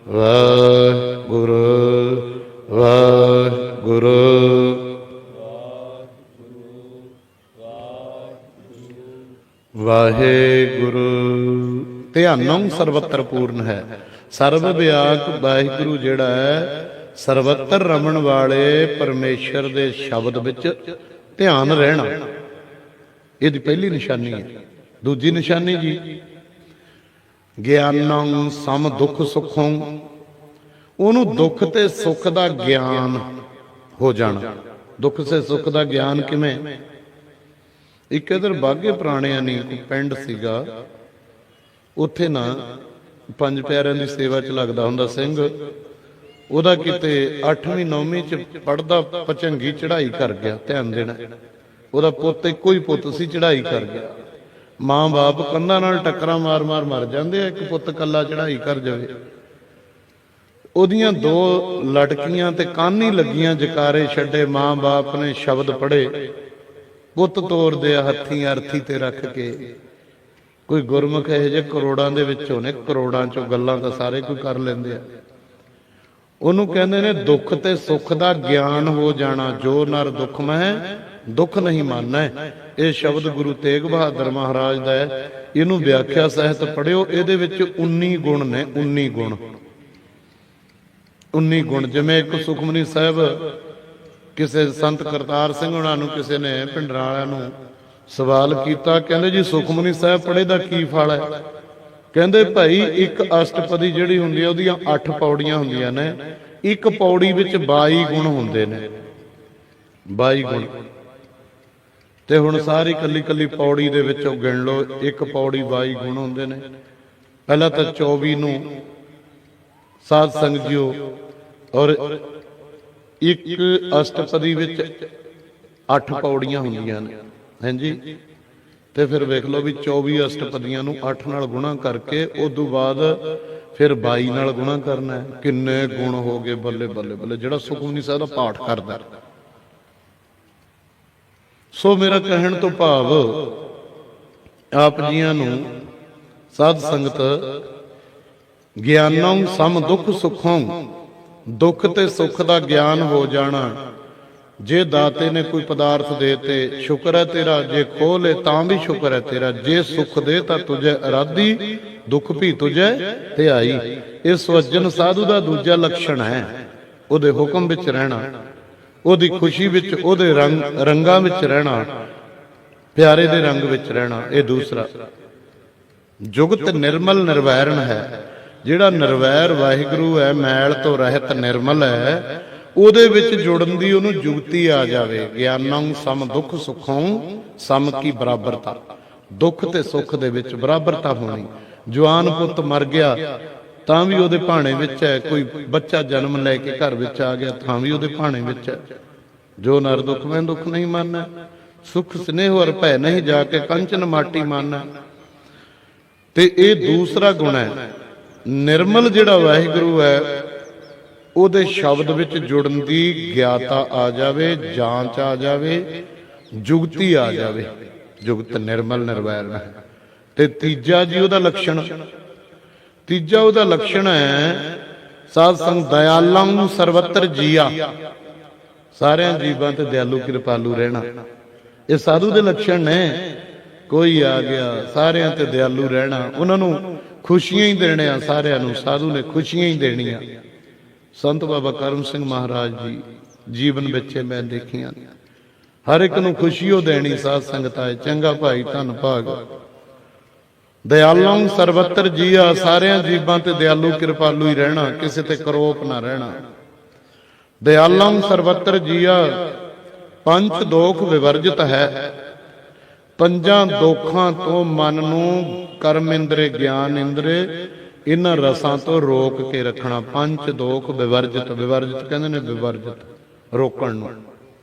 ਵਾਹਿਗੁਰੂ ਵਾਹਿਗੁਰੂ, ਵਾਹਿਗੁਰੂ ਧਿਆਨੋਂ ਸਰਵਤਰ ਪੂਰਨ ਹੈ। ਸਰਬ ਵਿਆਕ ਵਾਹਿਗੁਰੂ ਜਿਹੜਾ ਹੈ, ਸਰਵਤਰ ਰਮਣ ਵਾਲੇ ਪਰਮੇਸ਼ਰ ਦੇ ਸ਼ਬਦ ਵਿੱਚ ਧਿਆਨ ਰਹਿਣਾ, ਇਹਦੀ ਪਹਿਲੀ ਨਿਸ਼ਾਨੀ ਹੈ। ਦੂਜੀ ਨਿਸ਼ਾਨੀ ਜੀ, ਗਿਆਨੰ ਸਮ ਦੁੱਖ ਸੁਖੋਂ, ਉਹਨੂੰ ਦੁੱਖ ਤੇ ਸੁੱਖ ਦਾ ਗਿਆਨ ਹੋ ਜਾਣਾ। ਦੁੱਖ ਤੇ ਸੁੱਖ ਦਾ ਗਿਆਨ ਕਿਵੇਂ? ਇੱਕ ਇਧਰ ਬਾਗੇ ਪੁਰਾਣਿਆਂ ਨਹੀਂ ਕੋਈ ਪਿੰਡ ਸੀਗਾ, ਉੱਥੇ ਨਾ ਪੰਜ ਪਿਆਰਿਆਂ ਦੀ ਸੇਵਾ 'ਚ ਲੱਗਦਾ ਹੁੰਦਾ ਸਿੰਘ। ਉਹਦਾ ਕਿਤੇ 8ਵੀਂ 9ਵੀਂ 'ਚ ਪੜਦਾ ਪਚੰਗੀ ਚੜ੍ਹਾਈ ਕਰ ਗਿਆ। ਧਿਆਨ ਦੇਣਾ, ਉਹਦਾ ਪੁੱਤ ਇੱਕੋ ਹੀ ਪੁੱਤ ਸੀ, ਚੜ੍ਹਾਈ ਕਰ ਗਿਆ। ਮਾਂ ਬਾਪ ਕੰਧਾਂ ਨਾਲ ਟੱਕਰਾਂ ਮਾਰ ਮਾਰ ਮਰ ਜਾਂਦੇ ਆ, ਇੱਕ ਪੁੱਤ ਕੱਲਾ ਚੜ੍ਹਾਈ ਕਰ ਜਾਵੇ। ਉਹਦੀਆਂ ਦੋ ਲੜਕੀਆਂ ਤੇ ਕਾਨੀ ਲੱਗੀਆਂ, ਜਕਾਰੇ ਛੱਡੇ, ਮਾਂ ਬਾਪ ਨੇ ਸ਼ਬਦ ਪੜ੍ਹੇ, ਪੁੱਤ ਤੋਰਦੇ ਆ ਹੱਥੀਂ ਅਰਥੀ ਤੇ ਰੱਖ ਕੇ। ਕੋਈ ਗੁਰਮੁਖ ਇਹੋ ਜਿਹੇ ਕਰੋੜਾਂ ਦੇ ਵਿੱਚੋਂ ਨੇ, ਕਰੋੜਾਂ ਚੋਂ ਗੱਲਾਂ ਤਾਂ ਸਾਰੇ ਕੋਈ ਕਰ ਲੈਂਦੇ ਆ। ਉਹਨੂੰ ਕਹਿੰਦੇ ਨੇ ਦੁੱਖ ਤੇ ਸੁੱਖ ਦਾ ਗਿਆਨ ਹੋ ਜਾਣਾ। ਜੋ ਨਰ ਦੁੱਖ ਮਹਿ ਦੁੱਖ ਨਹੀਂ ਮਾਨੈ। ਇਹ ਸ਼ਬਦ ਗੁਰੂ ਤੇਗ ਬਹਾਦਰ ਮਹਾਰਾਜ ਦਾ ਹੈ। ਇਹਨੂੰ ਵਿਆਖਿਆ ਸਾਹਿਤ ਪੜ੍ਹਿਓ, ਇਹਦੇ ਵਿੱਚ 19 ਗੁਣ ਨੇ। 19 ਗੁਣ, 19 ਗੁਣ। ਜਿਵੇਂ ਇੱਕ ਸੁਖਮਨੀ ਸਾਹਿਬ, ਕਿਸੇ ਸੰਤ ਕਰਤਾਰ ਸਿੰਘ ਉਹਨਾਂ ਨੂੰ ਕਿਸੇ ਨੇ ਭਿੰਡਰਾਂ ਵਾਲਿਆਂ ਨੂੰ ਸਵਾਲ ਕੀਤਾ, ਕਹਿੰਦੇ ਜੀ ਸੁਖਮਨੀ ਸਾਹਿਬ ਪੜ੍ਹੇ ਦਾ ਕੀ ਫਲ ਹੈ? ਕਹਿੰਦੇ ਭਾਈ ਇੱਕ ਅਸ਼ਟਪਦੀ ਜਿਹੜੀ ਹੁੰਦੀ ਹੈ ਉਹਦੀਆਂ 8 ਪੌੜੀਆਂ ਹੁੰਦੀਆਂ ਨੇ। ਇੱਕ ਪੌੜੀ ਵਿੱਚ 22 ਗੁਣ ਹੁੰਦੇ ਨੇ, 22 ਗੁਣ। ਤੇ ਹੁਣ ਸਾਰੀ ਕੱਲੀ ਕੱਲੀ ਪੌੜੀ ਦੇ ਵਿੱਚੋਂ ਗਿਣ ਲਓ, ਇੱਕ ਪੌੜੀ 22 ਗੁਣ ਹੁੰਦੇ ਨੇ। ਪਹਿਲਾਂ ਤਾਂ 24 ਨੂੰ ਸਾਧ ਸੰਗਤ ਜੀਓ, ਔਰ ਇੱਕ ਅਸ਼ਟਪਦੀ ਵਿੱਚ 8 ਪੌੜੀਆਂ ਹੁੰਦੀਆਂ ਨੇ, ਹਾਂਜੀ। ਤੇ ਫਿਰ ਵੇਖ ਲਓ ਵੀ 24 ਅਸ਼ਟਪਦੀਆਂ ਨੂੰ 8 ਨਾਲ ਗੁਣਾ ਕਰਕੇ ਉਦੋਂ ਬਾਅਦ ਫਿਰ 22 ਨਾਲ ਗੁਣਾ ਕਰਨਾ ਹੈ। ਕਿੰਨੇ ਗੁਣ ਹੋ ਗਏ, ਬੱਲੇ ਬੱਲੇ ਬੱਲੇ, ਜਿਹੜਾ ਸੁਖਮਨੀ ਸਾਹਿਬ ਦਾ ਪਾਠ ਕਰਦਾ। ਸੋ ਮੇਰਾ ਕਹਿਣ ਤੋਂ ਭਾਵ, ਆਪ ਜੀਆਂ ਨੂੰ ਸਾਧ ਸੰਗਤ ਗਿਆਨੋਂ ਸਮ ਦੁੱਖ ਸੁਖੋਂ, ਦੁੱਖ ਤੇ ਸੁੱਖ ਦਾ ਗਿਆਨ ਹੋ ਜਾਣਾ। ਜੇ ਦਾਤੇ ਨੇ ਕੋਈ ਪਦਾਰਥ ਦੇ ਤੇ ਸ਼ੁਕਰ ਹੈ ਤੇਰਾ, ਜੇ ਖੋਹ ਲੇ ਤਾਂ ਵੀ ਸ਼ੁਕਰ ਹੈ ਤੇਰਾ। ਜੇ ਸੁੱਖ ਦੇ ਤਾਂ ਤੁਝੇ ਅਰਾਧੀ, ਦੁੱਖ ਵੀ ਤੁਝੇ ਤੇ ਆਈ। ਇਹ ਸਵੱਜਣ ਸਾਧੂ ਦਾ ਦੂਜਾ ਲੱਛਣ ਹੈ, ਉਹਦੇ ਹੁਕਮ ਵਿੱਚ ਰਹਿਣਾ, ਉਹਦੀ ਖੁਸ਼ੀ ਵਿੱਚ, ਉਹਦੇ ਰੰਗਾਂ ਵਿੱਚ ਰਹਿਣਾ, ਪਿਆਰੇ ਦੇ ਰੰਗ ਵਿੱਚ ਰਹਿਣਾ। ਇਹ ਦੂਸਰਾ। ਜੁਗਤ ਨਿਰਮਲ ਨਿਰਵੈਰਨ ਹੈ। ਜਿਹੜਾ ਨਿਰਵੈਰ ਵਾਹਿਗੁਰੂ ਹੈ, ਮੈਲ ਤੋਂ ਰਹਿਤ ਨਿਰਮਲ ਹੈ, ਉਹਦੇ ਵਿੱਚ ਜੁੜਨ ਦੀ ਉਹਨੂੰ ਜੁਗਤੀ ਆ ਜਾਵੇ। ਗਿਆਨੰ ਸਮ ਦੁੱਖ ਸੁਖੋਂ, ਸਮ ਕੀ ਬਰਾਬਰਤਾ। ਦੁੱਖ ਤੇ ਸੁੱਖ ਦੇ ਵਿੱਚ ਬਰਾਬਰਤਾ ਹੋਣੀ। ਜਵਾਨ ਪੁੱਤ ਮਰ ਗਿਆ ਤਾਂ ਵੀ ਉਹਦੇ ਭਾਣੇ ਵਿੱਚ ਹੈ, ਕੋਈ ਬੱਚਾ ਜਨਮ ਲੈ ਕੇ ਘਰ ਵਿੱਚ ਆ ਗਿਆ ਤਾਂ ਵੀ ਉਹਦੇ ਭਾਣੇ ਵਿੱਚ ਹੈ। ਜੋ ਨਰ ਦੁੱਖ ਮੈਂ ਦੁੱਖ ਨਹੀਂ ਮਾਨਣਾ, ਸੁਖ ਸਨੇਹ ਔਰ ਭੈ ਨਹੀਂ, ਜਾ ਕੇ ਕੰਚਨ ਮਾਟੀ ਮਾਨਣਾ। ਤੇ ਇਹ ਦੂਸਰਾ ਗੁਣ ਹੈ। ਨਿਰਮਲ ਜਿਹੜਾ ਵਾਹਿਗੁਰੂ ਹੈ, ਉਹਦੇ ਸ਼ਬਦ ਵਿੱਚ ਜੁੜਨ ਦੀ ਗਿਆਤਾ ਆ ਜਾਵੇ, ਜਾਂਚ ਆ ਜਾਵੇ, ਜੁਗਤੀ ਆ ਜਾਵੇ। ਜੁਗਤ ਨਿਰਮਲ ਨਿਰਵੈਰ ਹੈ। ਤੇ ਤੀਜਾ ਜੀ ਉਹਦਾ ਲੱਛਣ, ਤੀਜਾ ਉਹਦਾ ਲੱਛਣ ਹੈ ਸਾਧ ਸੰਗ ਦਇਆਲੰ ਸਰਵਤਰ ਜੀਆ। ਸਾਰਿਆਂ ਜੀਵਾਂ ਤੇ ਦਿਆਲੂ ਕਿਰਪਾਲੂ ਰਹਿਣਾ, ਇਹ ਸਾਧੂ ਦੇ ਲੱਛਣ ਨੇ। ਕੋਈ ਆ ਗਿਆ, ਸਾਰਿਆਂ ਤੇ ਦਿਆਲੂ ਰਹਿਣਾ, ਉਹਨਾਂ ਨੂੰ ਖੁਸ਼ੀਆਂ ਹੀ ਦੇਣੀਆਂ। ਸਾਰਿਆਂ ਨੂੰ ਸਾਧੂ ਨੇ ਖੁਸ਼ੀਆਂ ਹੀ ਦੇਣੀਆਂ। ਸੰਤ ਬਾਬਾ ਕਰਮ ਸਿੰਘ ਮਹਾਰਾਜ ਜੀ ਜੀਵਨ ਵਿੱਚ ਮੈਂ ਦੇਖੀਆਂ, ਹਰ ਇੱਕ ਨੂੰ ਖੁਸ਼ੀ ਉਹ ਦੇਣੀ। ਸਾਧ ਸੰਗਤ ਆਏ, ਚੰਗਾ ਭਾਈ ਧੰਨ ਭਾਗ। ਦਇਆਲੰ ਸਰਵਤਰ ਜੀਆ, ਸਾਰਿਆਂ ਜੀਵਾਂ ਤੇ ਦਿਆਲੂ ਕਿਰਪਾਲੂ ਹੀ ਰਹਿਣਾ, ਕਿਸੇ ਤੇ ਕਰੋਪ ਨਾ ਰਹਿਣਾ। ਦਇਆਲੰ ਸਰਵਤਰ ਜੀਆ, ਪੰਜ ਦੋਖ ਵਿਵਰਜਿਤ ਹੈ। ਪੰਜਾਂ ਦੋਖਾਂ ਤੋਂ ਮਨ ਨੂੰ, ਕਰਮ ਇੰਦਰੇ, ਗਿਆਨ ਇੰਦਰੇ, ਇਹਨਾਂ ਰਸਾਂ ਤੋਂ ਰੋਕ ਕੇ ਰੱਖਣਾ। ਪੰਜ ਦੋਖ ਵਿਵਰਜਿਤ। ਵਿਵਰਜਿਤ ਕਹਿੰਦੇ ਨੇ ਵਿਵਰਜਿਤ, ਰੋਕਣ ਨੂੰ,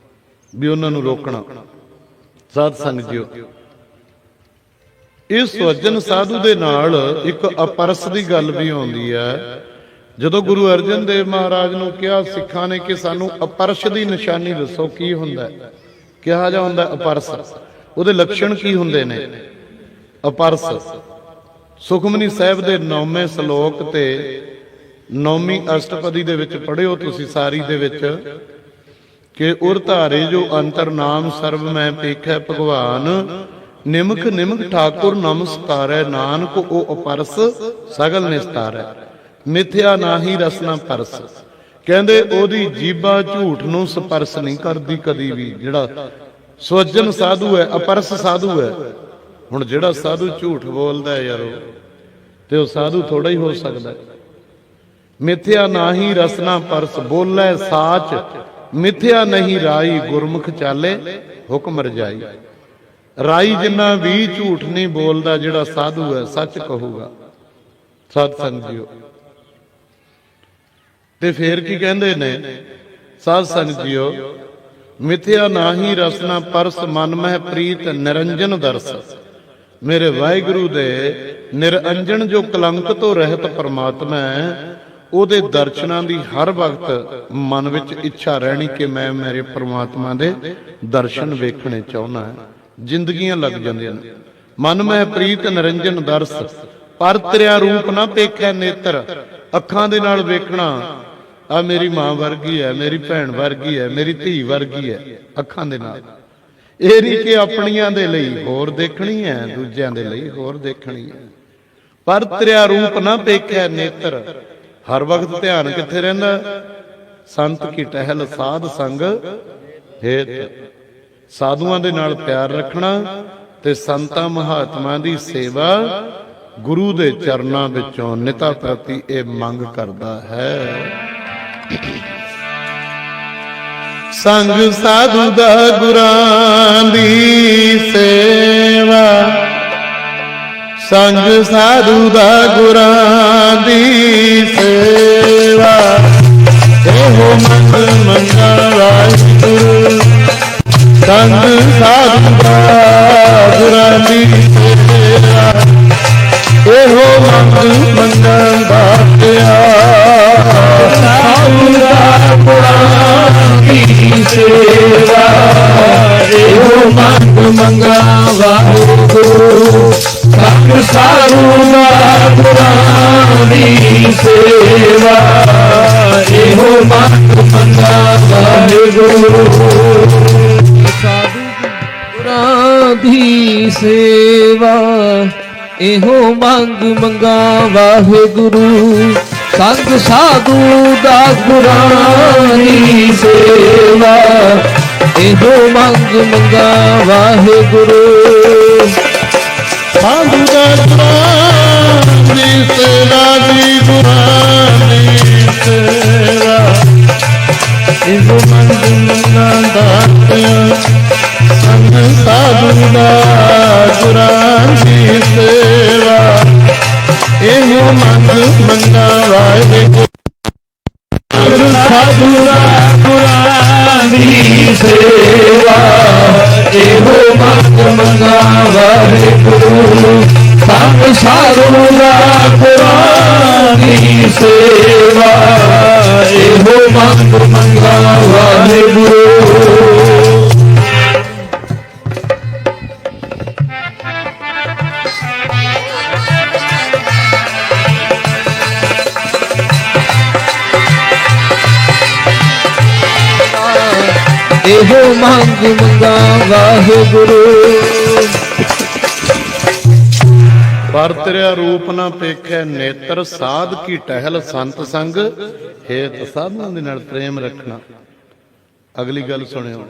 ਵੀ ਉਹਨਾਂ ਨੂੰ ਰੋਕਣਾ। ਸਾਧ ਸੰਗਤ ਜੀਓ, ਇਸ ਸੁਅਜਨ ਸਾਧੂ ਦੇ ਨਾਲ ਇੱਕ ਅਪਰਸ ਦੀ ਗੱਲ ਵੀ ਆਉਂਦੀ ਹੈ। ਜਦੋਂ ਗੁਰੂ ਅਰਜਨ ਦੇਵ ਮਹਾਰਾਜ ਨੂੰ ਕਿਹਾ ਸਿੱਖਾਂ ਨੇ ਕਿ ਸਾਨੂੰ ਅਪਰਸ਼ ਦੀ ਨਿਸ਼ਾਨੀ ਦੱਸੋ, ਕੀ ਹੁੰਦਾ ਹੈ, ਕਿਹਾ ਜਾ ਹੁੰਦਾ ਅਪਰਸ, ਉਹਦੇ ਲੱਛਣ ਕੀ ਹੁੰਦੇ ਨੇ। ਅਪਰਸ ਸੁਖਮਨੀ ਸਾਹਿਬ ਦੇ 9ਵੇਂ ਸ਼ਲੋਕ ਤੇ 9ਵੀਂ ਅਸ਼ਟਪਦੀ ਦੇ ਵਿੱਚ ਪੜ੍ਹਿਓ ਤੁਸੀਂ ਸਾਰੀ ਦੇ ਵਿੱਚ ਕਿ ਉਰ ਧਾਰੇ ਜੋ ਅੰਤਰ ਨਾਮ ਸਰਬ ਮੈਂ ਪੇਖੈ ਭਗਵਾਨ, ਨਿਮਕ ਨਿਮਕ ਠਾਕੁਰ ਨਮਸਕਾਰੈ, ਨਾਨਕ ਉਹ ਅਪਰਸ ਸਗਲ ਨਿਸਤਾਰੈ, ਮਿਥਿਆ ਨਾਹੀ ਰਸਨਾ ਪਰਸ। ਕਹਿੰਦੇ ਉਹਦੀ ਜੀਭਾ ਝੂਠ ਨੂੰ ਸਪਰਸ਼ ਨਹੀਂ ਕਰਦੀ ਕਦੀ ਵੀ। ਜਿਹੜਾ ਸੁਅਜਨ ਸਾਧੂ ਹੈ, ਅਪਰਸ ਸਾਧੂ ਹੈ। ਹੁਣ ਜਿਹੜਾ ਸਾਧੂ ਝੂਠ ਬੋਲਦਾ ਹੈ ਯਾਰੋ, ਤੇ ਉਹ ਸਾਧੂ ਥੋੜਾ ਹੀ ਹੋ ਸਕਦਾ। ਮਿਥਿਆ ਨਾਹੀ ਰਸਨਾ ਪਰਸ, ਬੋਲੇ ਸਾਚ ਮਿਥਿਆ ਨਹੀਂ ਰਾਈ, ਗੁਰਮੁਖ ਚਾਲੇ ਹੁਕਮ ਰਜਾਈ। ਰਾਈ ਜਿੰਨਾ ਵੀ ਝੂਠ ਨਹੀਂ ਬੋਲਦਾ ਜਿਹੜਾ ਸਾਧੂ ਹੈ, ਸੱਚ ਕਹੂਗਾ। ਸਤ ਸੰਗ ਜੀਓ, ਤੇ ਫੇਰ ਕੀ ਕਹਿੰਦੇ ਨੇ ਸਾਧ ਸੰਗਤ ਜੀਓ, ਮਿਥਿਆ ਨਾਹੀ ਰਸਨਾ ਪਰਸ, ਮਨ ਮਹਿ ਪ੍ਰੀਤ ਨਿਰੰਜਨ ਦਰਸ। ਮੇਰੇ ਵਾਹਿਗੁਰੂ ਦੇ ਨਿਰੰਜਨ ਜੋ ਕਲੰਕ ਤੋਂ ਰਹਿਤ ਪਰਮਾਤਮਾ ਹੈ, ਉਹਦੇ ਦਰਸ਼ਨਾਂ ਦੀ ਹਰ ਵਕਤ ਮਨ ਵਿੱਚ ਇੱਛਾ ਰਹਿਣੀ ਕਿ ਮੈਂ ਮੇਰੇ ਪਰਮਾਤਮਾ ਦੇ ਦਰਸ਼ਨ ਵੇਖਣੇ ਚਾਹੁੰਦਾ ਹਾਂ। ਜ਼ਿੰਦਗੀਆਂ ਲੱਗ ਜਾਂਦੀਆਂ ਨੇ। ਮਨ ਮਹਿ ਪ੍ਰੀਤ ਨਿਰੰਜਨ ਦਰਸ, ਪਰ ਤੇਰਾ ਰੂਪ ਨਾ ਦੇਖੈ ਨੇਤਰ। ਅੱਖਾਂ ਦੇ ਨਾਲ ਵੇਖਣਾ, ਆ ਮੇਰੀ ਮਾਂ ਵਰਗੀ ਹੈ, ਮੇਰੀ ਭੈਣ ਵਰਗੀ ਹੈ, ਮੇਰੀ ਧੀ ਵਰਗੀ ਹੈ, ਅੱਖਾਂ ਦੇ ਨਾਲ। ਇਹ ਨਹੀਂ ਕਿ ਆਪਣੀਆਂ ਦੇ ਲਈ ਹੋਰ ਦੇਖਣੀ ਹੈ, ਦੂਜਿਆਂ ਦੇ ਲਈ ਹੋਰ ਦੇਖਣੀ ਹੈ। ਪਰ ਤੇਰਾ ਰੂਪ ਨਾ ਦੇਖੈ ਨੇਤਰ। ਹਰ ਵਕਤ ਧਿਆਨ ਕਿੱਥੇ ਰਹਿੰਦਾ? ਸੰਤ ਕੀ ਟਹਿਲ ਸਾਧ ਸੰਗ ਹੇਤ। ਸਾਧੂਆਂ ਦੇ ਨਾਲ ਪਿਆਰ ਰੱਖਣਾ ਤੇ ਸੰਤਾਂ ਮਹਾਤਮਾ ਦੀ ਸੇਵਾ ਗੁਰੂ ਦੇ ਚਰਨਾਂ ਵਿੱਚੋਂ ਨਿਤਾ ਪ੍ਰਤੀ ਇਹ ਮੰਗ ਕਰਦਾ ਹੈ। ਸੰਗ ਸਾਧੂ ਦਾ ਗੁਰਾਂ ਦੀ ਸੇਵਾ, ਸੰਗ ਸਾਧੂ ਦਾ ਗੁਰਾਂ ਦੀ ਸੇਵਾ, ਇਹੋ ਮੰਗ ਮੰਗਾ ਵਾਹਿਗੁਰੂ। ਸੰਗ ਸਾਧੂ ਦਾ ਗੁਰਾਂ ਦੀ ਸੇਵਾ, ਇਹੋ ਮੰਗ ਮੰਗਾ ਬਾਤਿਆ। ਸਾਧੂ ਦਾ ਗੁਰਾਂ ਦੀ ਸੇਵਾ, ਇਹੋ ਮੰਗ ਮੰਗਾ ਵਾਹਿਗੁਰੂ। ਸੰਗ ਸਾਧੂ ਦਾ ਗੁਰਾਂ ਦੀ ਸੇਵਾ, ਇਹੋ ਮੰਗ ਮੰਗਾ ਵਾਹਿਗੁਰੂ। ਗੁਰਾਂ ਦੀ ਸੇਵਾ, ਇਹੋ ਮੰਗ ਮੰਗਾ ਵਾਹਿਗੁਰੂ। ਸੰਗ ਸਾਧੂ ਦਾ ਗੁਰਾਂ ਦੀ ਸੇਵਾ, ਇਹੋ ਮੰਗ ਮੰਗਾ ਵਾਹਿਗੁਰੂ। ਸਾਧੂ ਦਾ ਗੁਰਾਂ ਦੀ ਸੇਵਾ, ਦੀ ਗੁਰਾਂ ਦੀ ਸੇਵਾ, ਇਹੋ ਮੰਗ ਮੰਗਾ ਦਾਤਿਆ। ਸੰਗ ਸਾਧੂ ਦਾ ਗੁਰਾਂ ਦੀ ਸੇਵਾ, ਇਹੋ ਮੰਗ ਮੰਗਾ ਵਾਹਿਗੁਰੂ। ਸਾਧੂ ਦਾ ਗੁਰਾਂ ਦੀ ਸੇਵਾ, ਇਹੋ ਮੰਗ ਮੰਗਾ ਵਾਹਿਗੁਰੂ। ਸੰਗ ਸਾਧੂ ਦਾ ਗੁਰਾਂ ਦੀ ਸੇਵਾ, ਇਹੋ ਮੰਗ ਮੰਗਾ ਵਾਹਿਗੁਰੂ। ਇਹੋ ਮੰਗ ਮੰਗਾ ਵਾਹਿਗੁਰੂ। ਪਰ ਤੇਰਾ ਰੂਪ ਨਾ ਪੇਖੈ ਨੇਤਰ, ਸਾਧ ਕੀ ਟਹਿਲ ਸੰਤ ਸੰਗ ਹੇਤ। ਸਾਧੂਆਂ ਦੇ ਨਾਲ ਪ੍ਰੇਮ ਰੱਖਣਾ। ਅਗਲੀ ਗੱਲ ਸੁਣਿਓ,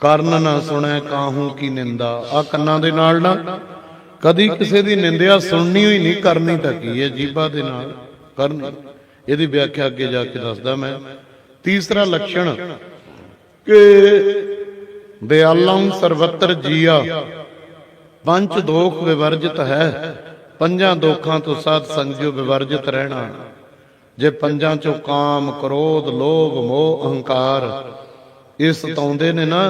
ਕਰਨ ਨਾ ਸੁਣੈ ਕਾਹੂ ਕੀ ਨਿੰਦਾ। ਆ ਕੰਨਾਂ ਦੇ ਨਾਲ ਨਾ ਕਦੀ ਕਿਸੇ ਦੀ ਨਿੰਦਿਆ ਸੁਣਨੀ ਹੋਈ ਨਹੀਂ, ਕਰਨੀ ਤਾਂ ਕੀ ਹੈ, ਜੀਭਾ ਦੇ ਨਾਲ ਕਰਨੀ। ਇਹਦੀ ਵਿਆਖਿਆ ਅੱਗੇ ਜਾ ਕੇ ਦੱਸਦਾ ਮੈਂ। ਤੀਸਰਾ ਲੱਛਣ ਕਿ ਦਿਆਲੰ ਸਰਵਤਰ ਜੀਆ, ਪੰਜ ਦੋਖ ਵਿਵਰਜਿਤ ਹੈ। ਪੰਜਾਂ ਦੋਖਾਂ ਤੋਂ ਸਾਧ ਸੰਗਿਓ ਵਿਵਰਜਿਤ ਰਹਿਣਾ। ਜੇ ਪੰਜਾਂ ਚੋਂ ਕਾਮ, ਕ੍ਰੋਧ, ਲੋਭ, ਮੋਹ, ਅਹੰਕਾਰ ਇਹ ਸਤਾਉਂਦੇ ਨੇ ਨਾ,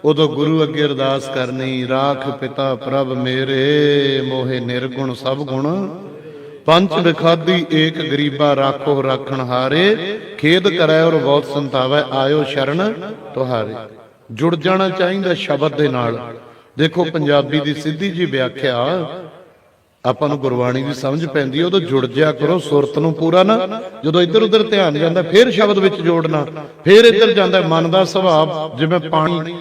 ਉਦੋਂ ਗੁਰੂ ਅੱਗੇ ਅਰਦਾਸ ਕਰਨੀ, ਰਾਖ ਪਿਤਾ ਪ੍ਰਭ ਮੇਰੇ, ਮੋਹਿ ਨਿਰਗੁਣ ਸਭ ਗੁਣ ਪੰਚ ਵਿਖਾਦੀ, ਏਕ ਗਰੀਬਾ ਰਾਖੋ ਰਾਖਣ ਹਾਰੇ, ਖੇਦ ਕਰੈ ਔਰ ਬਹੁਤ ਸੰਤਾਵੈ, ਆਇਓ ਸ਼ਰਨ ਤੁਹਾਰੇ। ਜੁੜ ਜਾਣਾ ਚਾਹੀਦਾ ਸ਼ਬਦ ਦੇ ਨਾਲ। ਦੇਖੋ ਪੰਜਾਬੀ ਦੀ ਸਿੱਧੀ ਜੀ ਵਿਆਖਿਆ ਆਪਾਂ ਨੂੰ ਗੁਰਬਾਣੀ ਦੀ ਸਮਝ ਪੈਂਦੀ, ਉਦੋਂ ਜੁੜ ਜਿਆ ਕਰੋ ਸੁਰਤ ਨੂੰ ਪੂਰਾ ਨਾ। ਜਦੋਂ ਇੱਧਰ ਉੱਧਰ ਧਿਆਨ ਜਾਂਦਾ ਫਿਰ ਸ਼ਬਦ ਵਿੱਚ ਜੋੜਨਾ, ਫਿਰ ਇੱਧਰ ਜਾਂਦਾ। ਮਨ ਦਾ ਸੁਭਾਅ ਜਿਵੇਂ ਪਾਣੀ